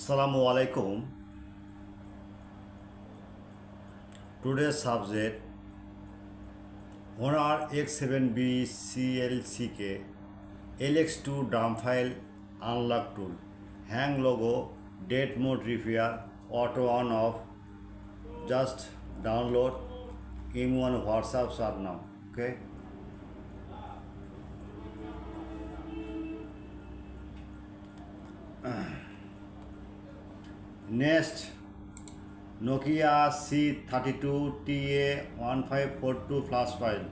Assalamu alaikum. Today's subject Honor X7B CLCK LX2 dump file unlock tool, hang logo, date mode repair, auto on off. Just download M1 WhatsApp start now. Okay. Next, Nokia C32TA1542 flash file,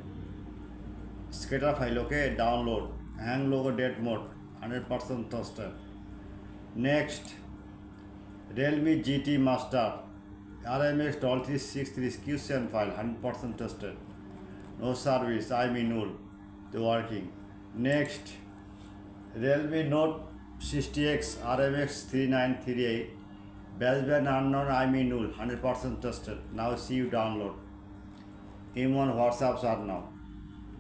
scatter file, okay, download, hang logo, date mode, 100% trusted. Next, Realme GT Master, RMX 3363 QCN file, 100% trusted. No service, null, the working. Next, Realme Note 60X RMX 3938, baseband unknown, null, 100% trusted. Now see you download. M1 WhatsApps are now.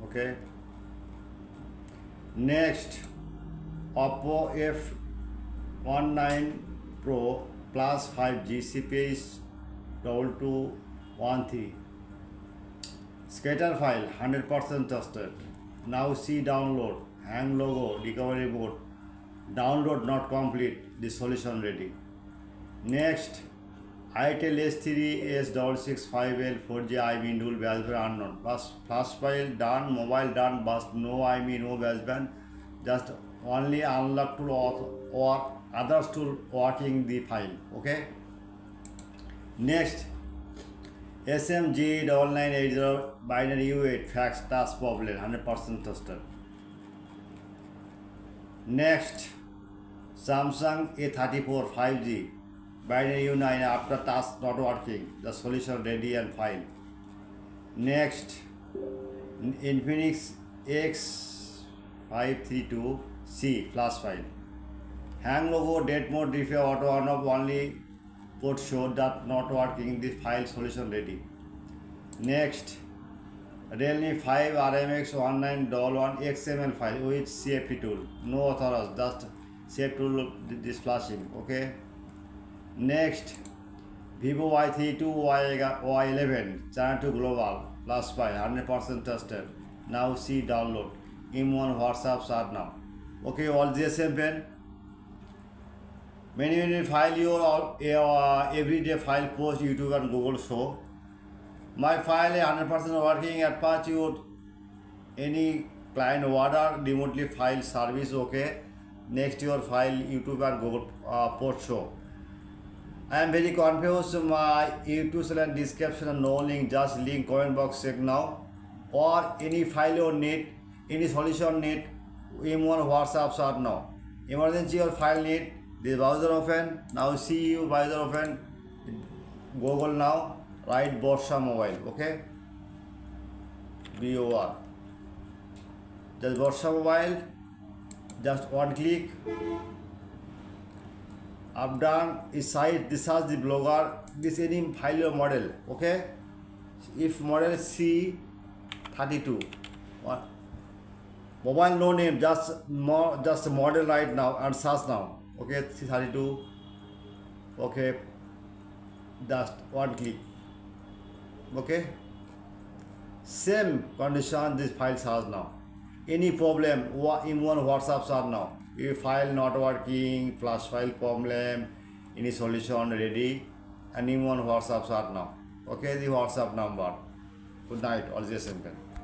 Okay. Next, OPPO F19 Pro plus 5G CPH2213. Scatter file, 100% trusted. Now see download, hang logo, recovery mode. Download not complete, the solution ready. Next, ITEL S3S665L 4G null, baseband unknown. Flash file done, mobile done, but no no baseband. Just only unlock tool or others tool working the file. Okay. Next, SMG9980 binary U8 fax task problem, 100% trusted. Next, Samsung A34 5G binary U9 after task not working, the solution ready and file. Next, Infinix X532C flash file, hang logo, date mode, repair, auto on off, only port show that not working, the file solution ready. Next, Realme 5 RMX 1911 XML file with CFP tool, no authorized, just CFP tool this flashing. Okay. Next, Vivo Y32 Y11 channel to global plus 5, 100% trusted. Now see download. M1 WhatsApp start now. Okay, all GSM pen. Many file your everyday file post YouTube and Google show. My file is 100% working at patch your any client order remotely file service. Okay. Next your file YouTube and Google post show. I am very confused. My YouTube channel description and no link, just link comment box check now. Or any file you need, any solution need, M1 WhatsApp start now. Emergency or file need, this browser open. Now see you browser open. Google now. Write Borsha Mobile. Okay. BOR. Just Borsha Mobile. Just one click. I've done a site, this is the blogger, this any file or model, okay? If model C32, mobile no name, just model right now and search now, okay? C32, okay? Just one click, okay? Same condition this file has now. Any problem, M1 WhatsApps are now. If file not working, flash file problem, any solution ready, and M1 WhatsApps are now. Okay, the WhatsApp number. Good night, all the simple.